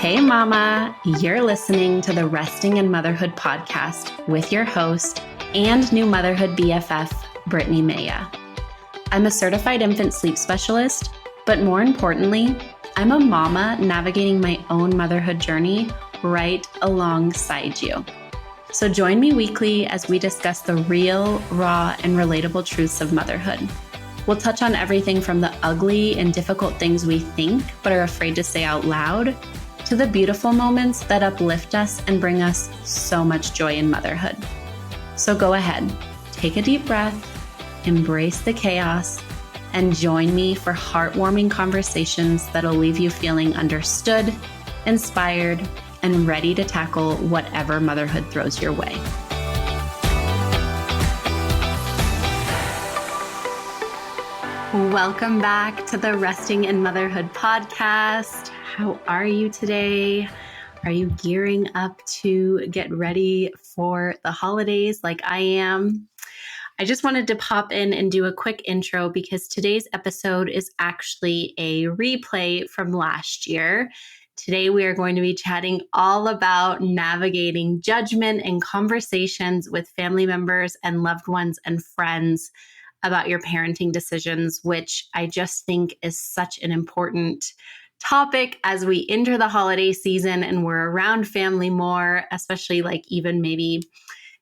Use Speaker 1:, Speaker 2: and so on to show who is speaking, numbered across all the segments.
Speaker 1: Hey, Mama, you're listening to the Resting in Motherhood podcast with your host and new motherhood BFF, Brittany Maya. I'm a certified infant sleep specialist, but more importantly, I'm a mama navigating my own motherhood journey right alongside you. So join me weekly as we discuss the real, raw, and relatable truths of motherhood. We'll touch on everything from the ugly and difficult things we think but are afraid to say out loud, to the beautiful moments that uplift us and bring us so much joy in motherhood. So go ahead, take a deep breath, embrace the chaos, and join me for heartwarming conversations that'll leave you feeling understood, inspired, and ready to tackle whatever motherhood throws your way. Welcome back to the Resting in Motherhood podcast. How are you today? Are you gearing up to get ready for the holidays like I am? I just wanted to pop in and do a quick intro because today's episode is actually a replay from last year. Today, we are going to be chatting all about navigating judgment and conversations with family members and loved ones and friends about your parenting decisions, which I just think is such an important topic as we enter the holiday season and we're around family more, especially like even maybe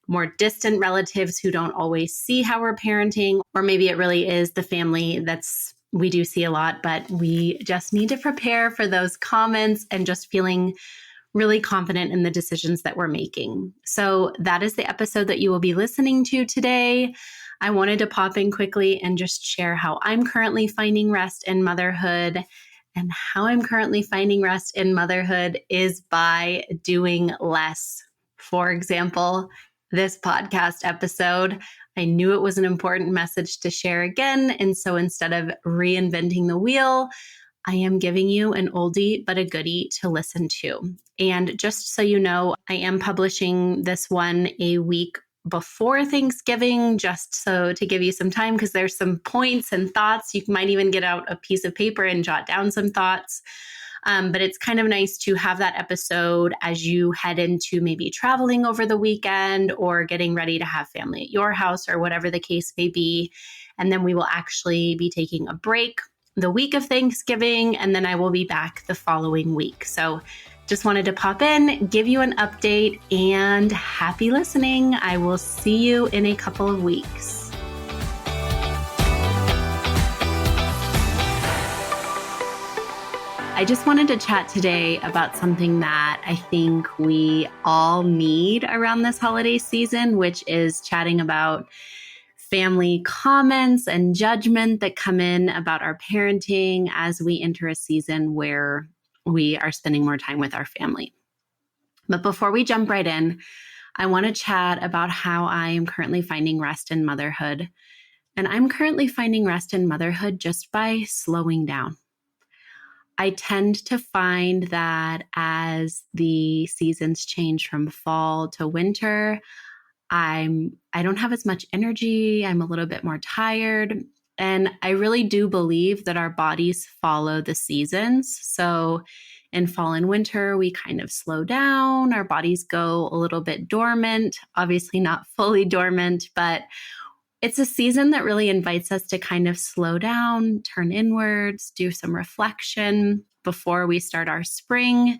Speaker 1: more distant relatives who don't always see how we're parenting, or maybe it really is the family we do see a lot, but we just need to prepare for those comments and just feeling really confident in the decisions that we're making. So that is the episode that you will be listening to today. I wanted to pop in quickly and just share how I'm currently finding rest in motherhood. And how I'm currently finding rest in motherhood is by doing less. For example, this podcast episode, I knew it was an important message to share again. And so instead of reinventing the wheel, I am giving you an oldie but a goodie to listen to. And just so you know, I am publishing this one a week before Thanksgiving, just so to give you some time, because there's some points and thoughts. You might even get out a piece of paper and jot down some thoughts. But it's kind of nice to have that episode as you head into maybe traveling over the weekend or getting ready to have family at your house or whatever the case may be. And then we will actually be taking a break the week of Thanksgiving, and then I will be back the following week. So just wanted to pop in, give you an update, and happy listening. I will see you in a couple of weeks. I just wanted to chat today about something that I think we all need around this holiday season, which is chatting about family comments and judgment that come in about our parenting as we enter a season where we are spending more time with our family. But before we jump right in, I want to chat about how I am currently finding rest in motherhood. And I'm currently finding rest in motherhood just by slowing down. I tend to find that as the seasons change from fall to winter, I don't have as much energy. I'm a little bit more tired. And I really do believe that our bodies follow the seasons. So in fall and winter, we kind of slow down. Our bodies go a little bit dormant, obviously not fully dormant, but it's a season that really invites us to kind of slow down, turn inwards, do some reflection before we start our spring,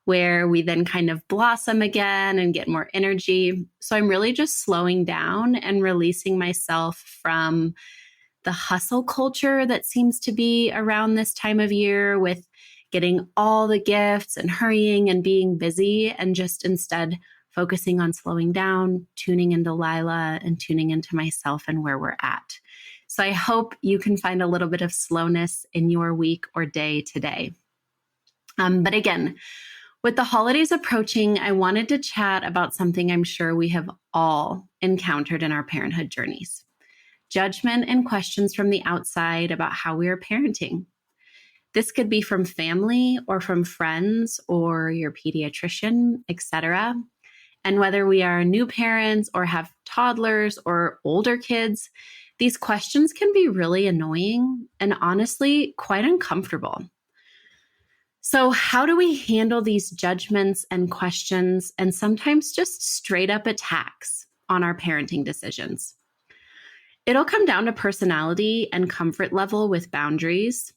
Speaker 1: where we then kind of blossom again and get more energy. So I'm really just slowing down and releasing myself from the hustle culture that seems to be around this time of year with getting all the gifts and hurrying and being busy, and just instead focusing on slowing down, tuning into Lila and tuning into myself and where we're at. So I hope you can find a little bit of slowness in your week or day today. But again, with the holidays approaching, I wanted to chat about something I'm sure we have all encountered in our parenthood journeys: judgment and questions from the outside about how we are parenting. This could be from family or from friends or your pediatrician, etc. And whether we are new parents or have toddlers or older kids, these questions can be really annoying and honestly quite uncomfortable. So, how do we handle these judgments and questions and sometimes just straight up attacks on our parenting decisions? It'll come down to personality and comfort level with boundaries.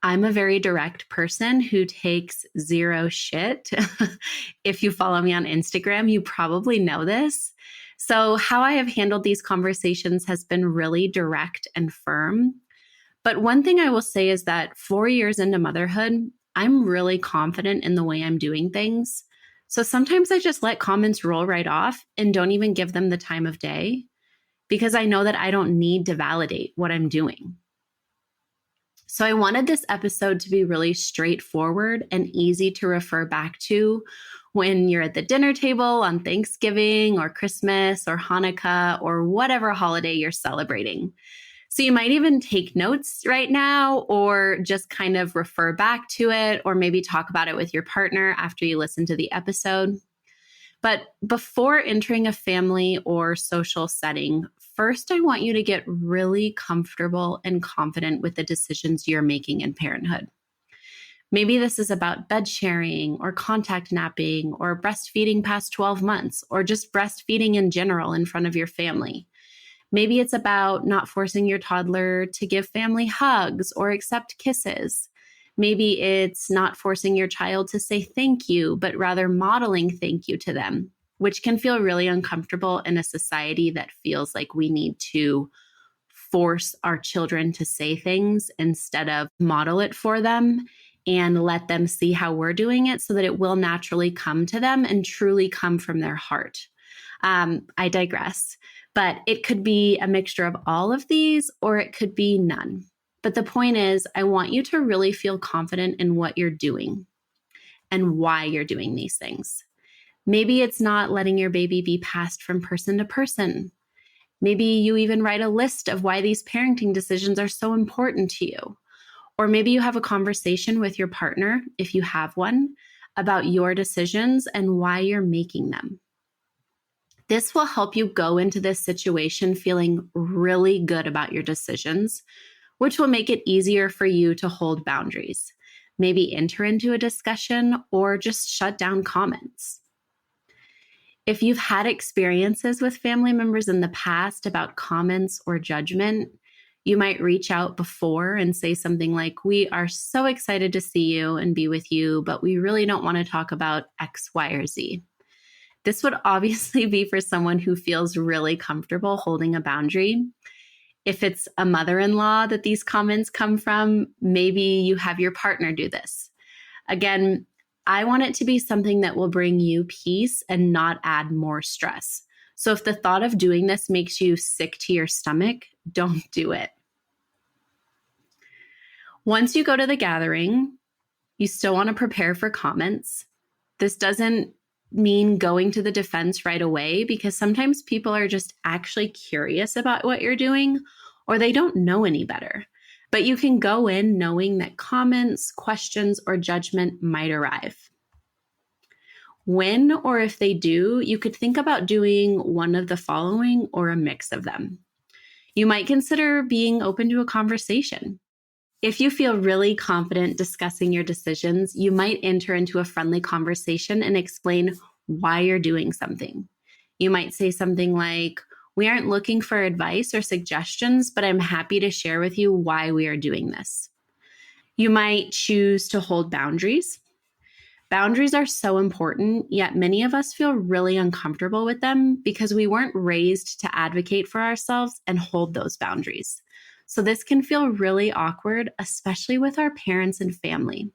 Speaker 1: I'm a very direct person who takes zero shit. If you follow me on Instagram, you probably know this. So, how I have handled these conversations has been really direct and firm. But one thing I will say is that 4 years into motherhood, I'm really confident in the way I'm doing things. So sometimes I just let comments roll right off and don't even give them the time of day because I know that I don't need to validate what I'm doing. So I wanted this episode to be really straightforward and easy to refer back to when you're at the dinner table on Thanksgiving or Christmas or Hanukkah or whatever holiday you're celebrating. So you might even take notes right now or just kind of refer back to it or maybe talk about it with your partner after you listen to the episode. But before entering a family or social setting, first I want you to get really comfortable and confident with the decisions you're making in parenthood. Maybe this is about bed sharing or contact napping or breastfeeding past 12 months or just breastfeeding in general in front of your family. Maybe it's about not forcing your toddler to give family hugs or accept kisses. Maybe it's not forcing your child to say thank you, but rather modeling thank you to them, which can feel really uncomfortable in a society that feels like we need to force our children to say things instead of model it for them and let them see how we're doing it so that it will naturally come to them and truly come from their heart. I digress. But it could be a mixture of all of these, or it could be none. But the point is, I want you to really feel confident in what you're doing and why you're doing these things. Maybe it's not letting your baby be passed from person to person. Maybe you even write a list of why these parenting decisions are so important to you. Or maybe you have a conversation with your partner, if you have one, about your decisions and why you're making them. This will help you go into this situation feeling really good about your decisions, which will make it easier for you to hold boundaries, maybe enter into a discussion or just shut down comments. If you've had experiences with family members in the past about comments or judgment, you might reach out before and say something like, "We are so excited to see you and be with you, but we really don't want to talk about X, Y, or Z." This would obviously be for someone who feels really comfortable holding a boundary. If it's a mother-in-law that these comments come from, maybe you have your partner do this. Again, I want it to be something that will bring you peace and not add more stress. So if the thought of doing this makes you sick to your stomach, don't do it. Once you go to the gathering, you still want to prepare for comments. This doesn't mean going to the defense right away because sometimes people are just actually curious about what you're doing or they don't know any better. But you can go in knowing that comments, questions, or judgment might arrive. When or if they do, you could think about doing one of the following or a mix of them. You might consider being open to a conversation. If you feel really confident discussing your decisions, you might enter into a friendly conversation and explain why you're doing something. You might say something like, "We aren't looking for advice or suggestions, but I'm happy to share with you why we are doing this." You might choose to hold boundaries. Boundaries are so important, yet many of us feel really uncomfortable with them because we weren't raised to advocate for ourselves and hold those boundaries. So this can feel really awkward, especially with our parents and family.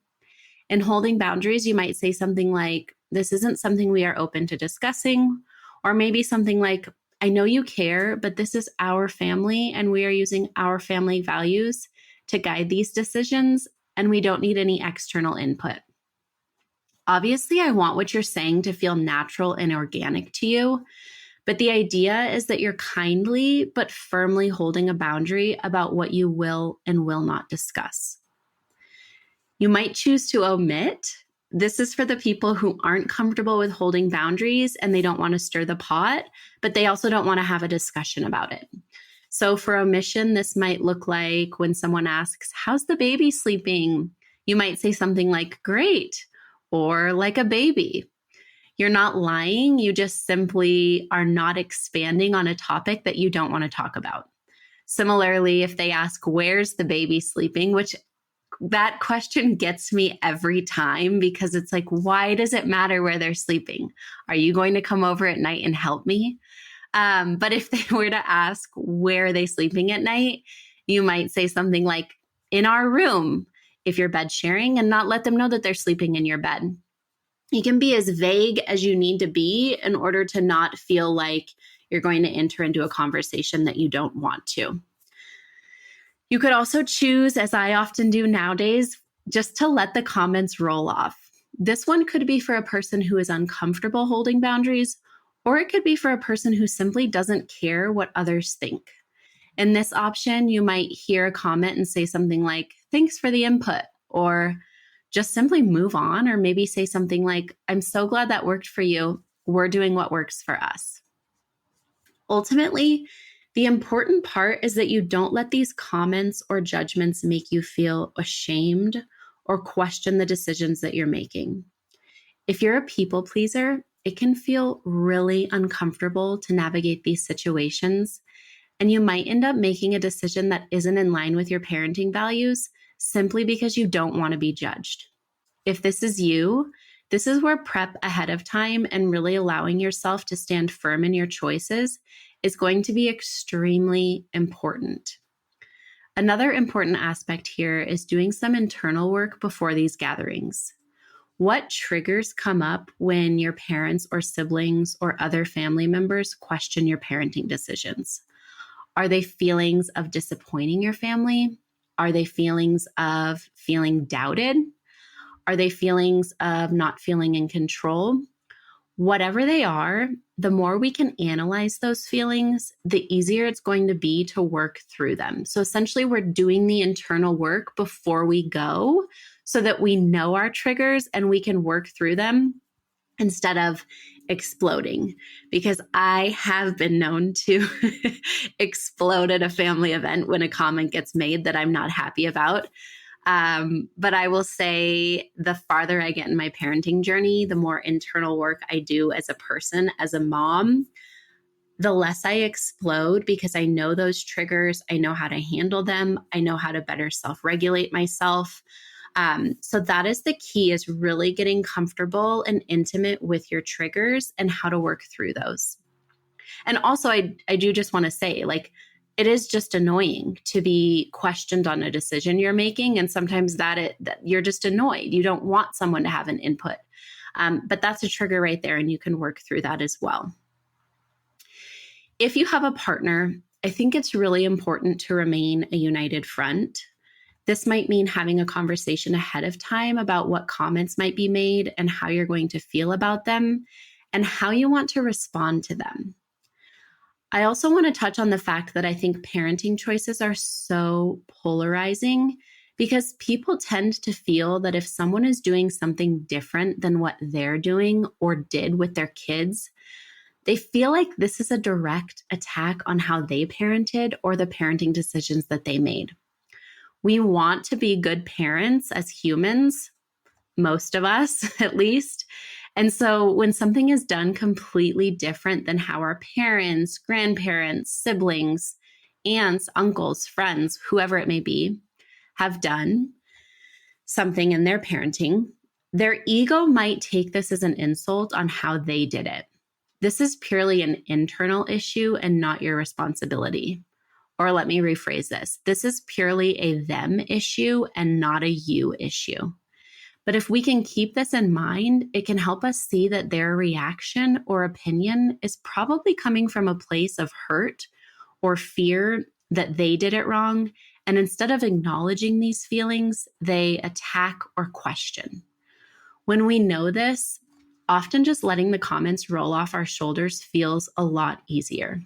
Speaker 1: In holding boundaries, you might say something like, "This isn't something we are open to discussing," or maybe something like, "I know you care, but this is our family and we are using our family values to guide these decisions and we don't need any external input." Obviously, I want what you're saying to feel natural and organic to you, but the idea is that you're kindly but firmly holding a boundary about what you will and will not discuss. You might choose to omit. This is for the people who aren't comfortable with holding boundaries and they don't want to stir the pot, but they also don't want to have a discussion about it. So for omission, this might look like when someone asks, "How's the baby sleeping?" You might say something like, great, or like a baby. You're not lying. You just simply are not expanding on a topic that you don't want to talk about. Similarly, if they ask, where's the baby sleeping, which that question gets me every time because it's like, why does it matter where they're sleeping? Are you going to come over at night and help me? But if they were to ask, where are they sleeping at night? You might say something like, in our room, if you're bed sharing, and not let them know that they're sleeping in your bed. You can be as vague as you need to be in order to not feel like you're going to enter into a conversation that you don't want to. You could also choose, as I often do nowadays, just to let the comments roll off. This one could be for a person who is uncomfortable holding boundaries, or it could be for a person who simply doesn't care what others think. In this option, you might hear a comment and say something like, thanks for the input, or just simply move on, or maybe say something like, I'm so glad that worked for you. We're doing what works for us. Ultimately, the important part is that you don't let these comments or judgments make you feel ashamed or question the decisions that you're making. If you're a people pleaser, it can feel really uncomfortable to navigate these situations, and you might end up making a decision that isn't in line with your parenting values simply because you don't want to be judged. If this is you, this is where prep ahead of time and really allowing yourself to stand firm in your choices is going to be extremely important. Another important aspect here is doing some internal work before these gatherings. What triggers come up when your parents or siblings or other family members question your parenting decisions? Are they feelings of disappointing your family? Are they feelings of feeling doubted? Are they feelings of not feeling in control? Whatever they are, the more we can analyze those feelings, the easier it's going to be to work through them. So essentially, we're doing the internal work before we go so that we know our triggers and we can work through them instead of exploding. Because I have been known to explode at a family event when a comment gets made that I'm not happy about. But I will say the farther I get in my parenting journey, the more internal work I do as a person, as a mom, the less I explode because I know those triggers. I know how to handle them. I know how to better self-regulate myself. So that is the key, is really getting comfortable and intimate with your triggers and how to work through those. And also, I do just want to say, like, it is just annoying to be questioned on a decision you're making. And sometimes that you're just annoyed. You don't want someone to have an input. But that's a trigger right there, and you can work through that as well. If you have a partner, I think it's really important to remain a united front. This might mean having a conversation ahead of time about what comments might be made and how you're going to feel about them and how you want to respond to them. I also want to touch on the fact that I think parenting choices are so polarizing because people tend to feel that if someone is doing something different than what they're doing or did with their kids, they feel like this is a direct attack on how they parented or the parenting decisions that they made. We want to be good parents as humans, most of us at least. And so when something is done completely different than how our parents, grandparents, siblings, aunts, uncles, friends, whoever it may be, have done something in their parenting, their ego might take this as an insult on how they did it. This is purely an internal issue and not your responsibility. Or let me rephrase this. This is purely a them issue and not a you issue. But if we can keep this in mind, it can help us see that their reaction or opinion is probably coming from a place of hurt or fear that they did it wrong. And instead of acknowledging these feelings, they attack or question. When we know this, often just letting the comments roll off our shoulders feels a lot easier.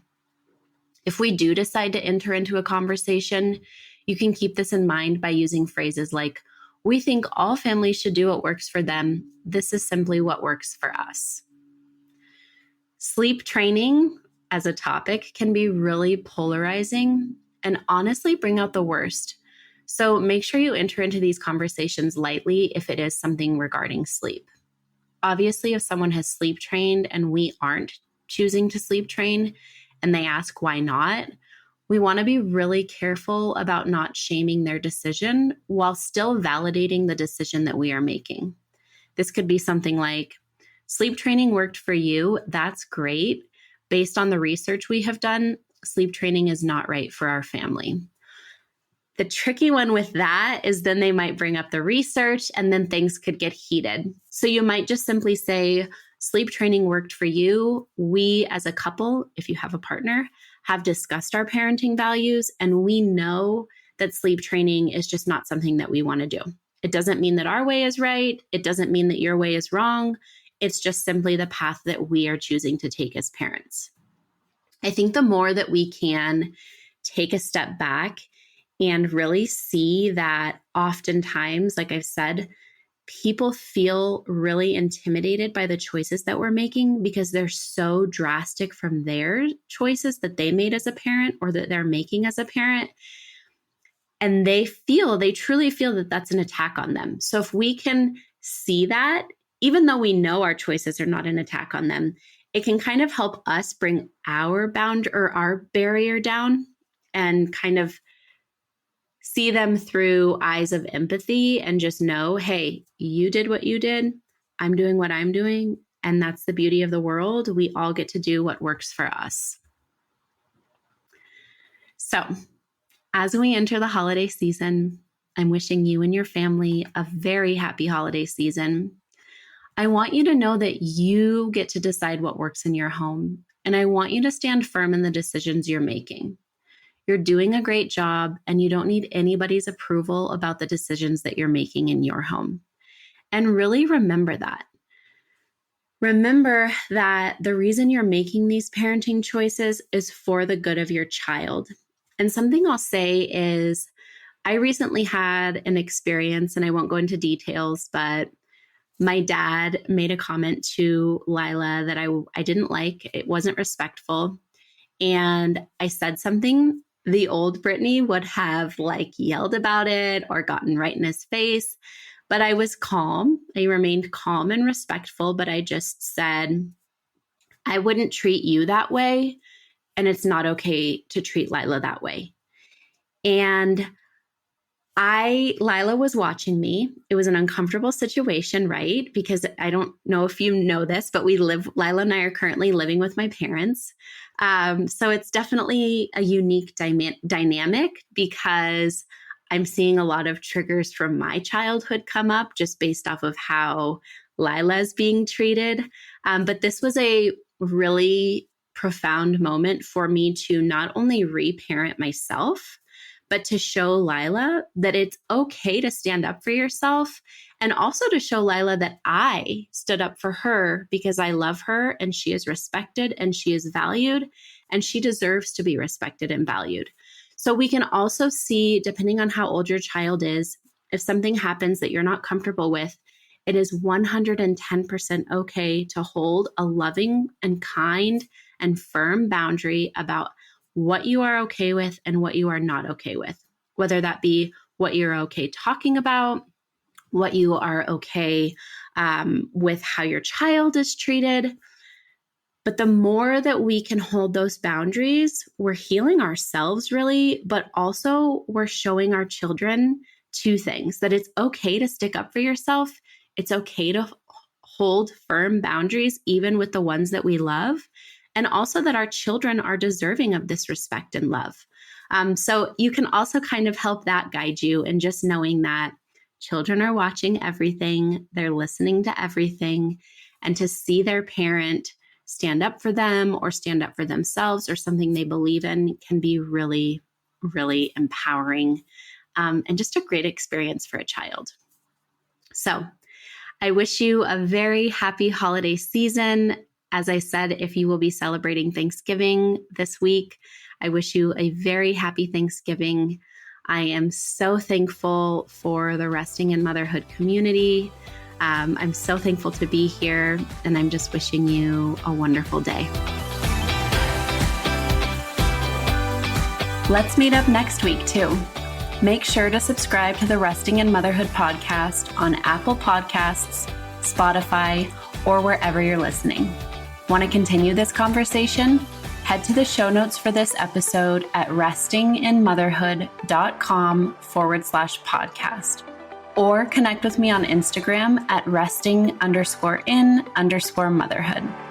Speaker 1: If we do decide to enter into a conversation, you can keep this in mind by using phrases like, we think all families should do what works for them. This is simply what works for us. Sleep training as a topic can be really polarizing and honestly bring out the worst. So make sure you enter into these conversations lightly if it is something regarding sleep. Obviously, if someone has sleep trained and we aren't choosing to sleep train and they ask why not, we want to be really careful about not shaming their decision while still validating the decision that we are making. This could be something like, sleep training worked for you. That's great. Based on the research we have done, sleep training is not right for our family. The tricky one with that is then they might bring up the research and then things could get heated. So you might just simply say, sleep training worked for you. We as a couple, if you have a partner, have discussed our parenting values, and we know that sleep training is just not something that we want to do. It doesn't mean that our way is right. It doesn't mean that your way is wrong. It's just simply the path that we are choosing to take as parents. I think the more that we can take a step back and really see that oftentimes, like I've said, people feel really intimidated by the choices that we're making because they're so drastic from their choices that they made as a parent or that they're making as a parent. And they truly feel that that's an attack on them. So if we can see that, even though we know our choices are not an attack on them, it can kind of help us bring our barrier down and kind of see them through eyes of empathy and just know, hey, you did what you did. I'm doing what I'm doing. And that's the beauty of the world. We all get to do what works for us. So as we enter the holiday season, I'm wishing you and your family a very happy holiday season. I want you to know that you get to decide what works in your home. And I want you to stand firm in the decisions you're making. You're doing a great job, and you don't need anybody's approval about the decisions that you're making in your home. And really remember that. Remember that the reason you're making these parenting choices is for the good of your child. And something I'll say is, I recently had an experience, and I won't go into details, but my dad made a comment to Lila that I didn't like. It wasn't respectful. And I said something the old Brittany would have yelled about it or gotten right in his face. But I was calm. I remained calm and respectful, but I just said, I wouldn't treat you that way. And it's not okay to treat Lila that way. And Lila was watching me. It was an uncomfortable situation, right? Because I don't know if you know this, but Lila and I are currently living with my parents. So it's definitely a unique dynamic because I'm seeing a lot of triggers from my childhood come up just based off of how Lila is being treated. But this was a really profound moment for me to not only reparent myself, but to show Lila that it's okay to stand up for yourself, and also to show Lila that I stood up for her because I love her and she is respected and she is valued and she deserves to be respected and valued. So we can also see, depending on how old your child is, if something happens that you're not comfortable with, it is 110% okay to hold a loving and kind and firm boundary about what you are okay with and what you are not okay with, whether that be what you're okay talking about, what you are okay with how your child is treated. But the more that we can hold those boundaries, we're healing ourselves really, but also we're showing our children two things: that it's okay to stick up for yourself. It's okay to hold firm boundaries, even with the ones that we love. And also that our children are deserving of this respect and love. So you can also kind of help that guide you in just knowing that children are watching everything, they're listening to everything, and to see their parent stand up for them or stand up for themselves or something they believe in can be really, really empowering and just a great experience for a child. So I wish you a very happy holiday season. As I said, if you will be celebrating Thanksgiving this week, I wish you a very happy Thanksgiving. I am so thankful for the Resting in Motherhood community. I'm so thankful to be here, and I'm just wishing you a wonderful day. Let's meet up next week too. Make sure to subscribe to the Resting in Motherhood podcast on Apple Podcasts, Spotify, or wherever you're listening. Want to continue this conversation? Head to the show notes for this episode at restinginmotherhood.com/podcast, or connect with me on Instagram at resting_in_motherhood.